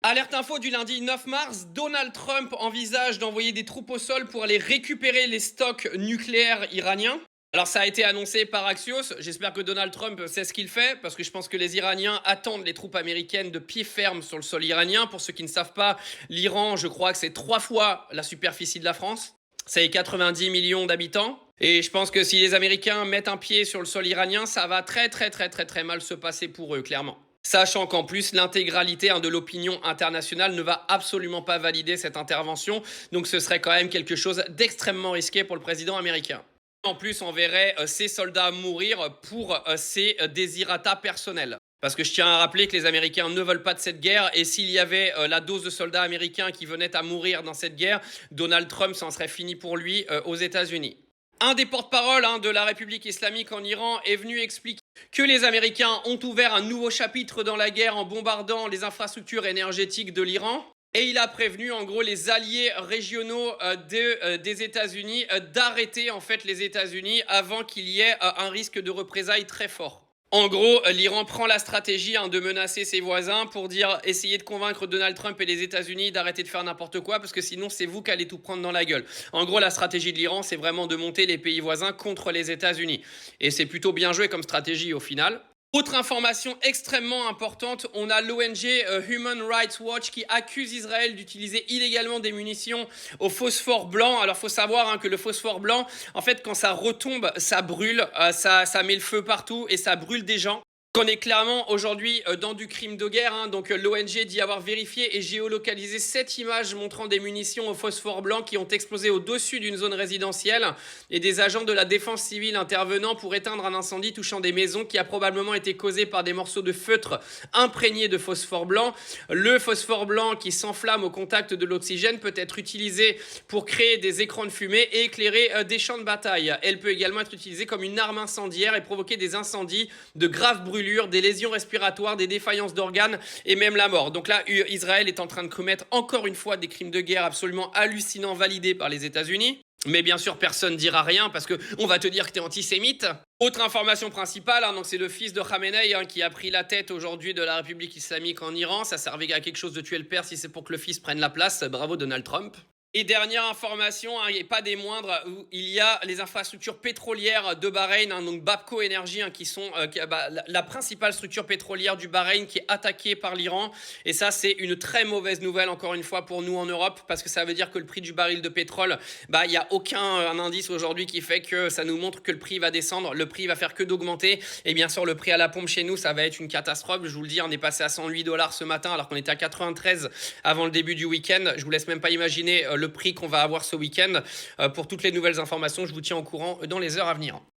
Alerte info du lundi 9 mars, Donald Trump envisage d'envoyer des troupes au sol pour aller récupérer les stocks nucléaires iraniens. Alors ça a été annoncé par Axios, j'espère que Donald Trump sait ce qu'il fait, parce que je pense que les Iraniens attendent les troupes américaines de pied ferme sur le sol iranien. Pour ceux qui ne savent pas, l'Iran, je crois que c'est 3 fois la superficie de la France. C'est 90 millions d'habitants. Et je pense que si les Américains mettent un pied sur le sol iranien, ça va très mal se passer pour eux, clairement. Sachant qu'en plus, l'intégralité de l'opinion internationale ne va absolument pas valider cette intervention. Donc ce serait quand même quelque chose d'extrêmement risqué pour le président américain. En plus, on verrait ces soldats mourir pour ces désirata personnels. Parce que je tiens à rappeler que les Américains ne veulent pas de cette guerre, et s'il y avait la dose de soldats américains qui venaient à mourir dans cette guerre, Donald Trump, s'en serait fini pour lui aux États-Unis. Un des porte-parole de la République islamique en Iran est venu expliquer que les Américains ont ouvert un nouveau chapitre dans la guerre en bombardant les infrastructures énergétiques de l'Iran. Et il a prévenu en gros les alliés régionaux des États-Unis d'arrêter en fait les États-Unis avant qu'il y ait un risque de représailles très fort. En gros, l'Iran prend la stratégie de menacer ses voisins pour essayer de convaincre Donald Trump et les États-Unis d'arrêter de faire n'importe quoi, parce que sinon c'est vous qui allez tout prendre dans la gueule. En gros, la stratégie de l'Iran, c'est vraiment de monter les pays voisins contre les États-Unis. Et c'est plutôt bien joué comme stratégie au final. Autre information extrêmement importante, on a l'ONG Human Rights Watch qui accuse Israël d'utiliser illégalement des munitions au phosphore blanc. Alors faut savoir que le phosphore blanc, en fait quand ça retombe, ça brûle, ça met le feu partout et ça brûle des gens. On est clairement aujourd'hui dans du crime de guerre. Donc l'ONG dit avoir vérifié et géolocalisé 7 images montrant des munitions au phosphore blanc qui ont explosé au-dessus d'une zone résidentielle, et des agents de la défense civile intervenant pour éteindre un incendie touchant des maisons qui a probablement été causé par des morceaux de feutre imprégnés de phosphore blanc. Le phosphore blanc qui s'enflamme au contact de l'oxygène peut être utilisé pour créer des écrans de fumée et éclairer des champs de bataille. Elle peut également être utilisée comme une arme incendiaire et provoquer des incendies, de graves brûlures, des lésions respiratoires, des défaillances d'organes et même la mort. Donc là, Israël est en train de commettre encore une fois des crimes de guerre absolument hallucinants validés par les États-Unis. Mais bien sûr, personne ne dira rien parce qu'on va te dire que tu es antisémite. Autre information principale, donc c'est le fils de Khamenei qui a pris la tête aujourd'hui de la République islamique en Iran. Ça servait à quelque chose de tuer le père si c'est pour que le fils prenne la place. Bravo Donald Trump. Et dernière information, et pas des moindres, où il y a les infrastructures pétrolières de Bahreïn, donc Bapco Energy, qui sont la principale structure pétrolière du Bahreïn qui est attaquée par l'Iran. Et ça, c'est une très mauvaise nouvelle, encore une fois, pour nous en Europe, parce que ça veut dire que le prix du baril de pétrole, il n'y a aucun indice aujourd'hui qui fait que ça nous montre que le prix va descendre. Le prix va faire que d'augmenter. Et bien sûr, le prix à la pompe chez nous, ça va être une catastrophe. Je vous le dis, on est passé à 108 dollars ce matin, alors qu'on était à 93 avant le début du week-end. Je vous laisse même pas imaginer le prix qu'on va avoir ce week-end. Pour toutes les nouvelles informations, je vous tiens au courant dans les heures à venir.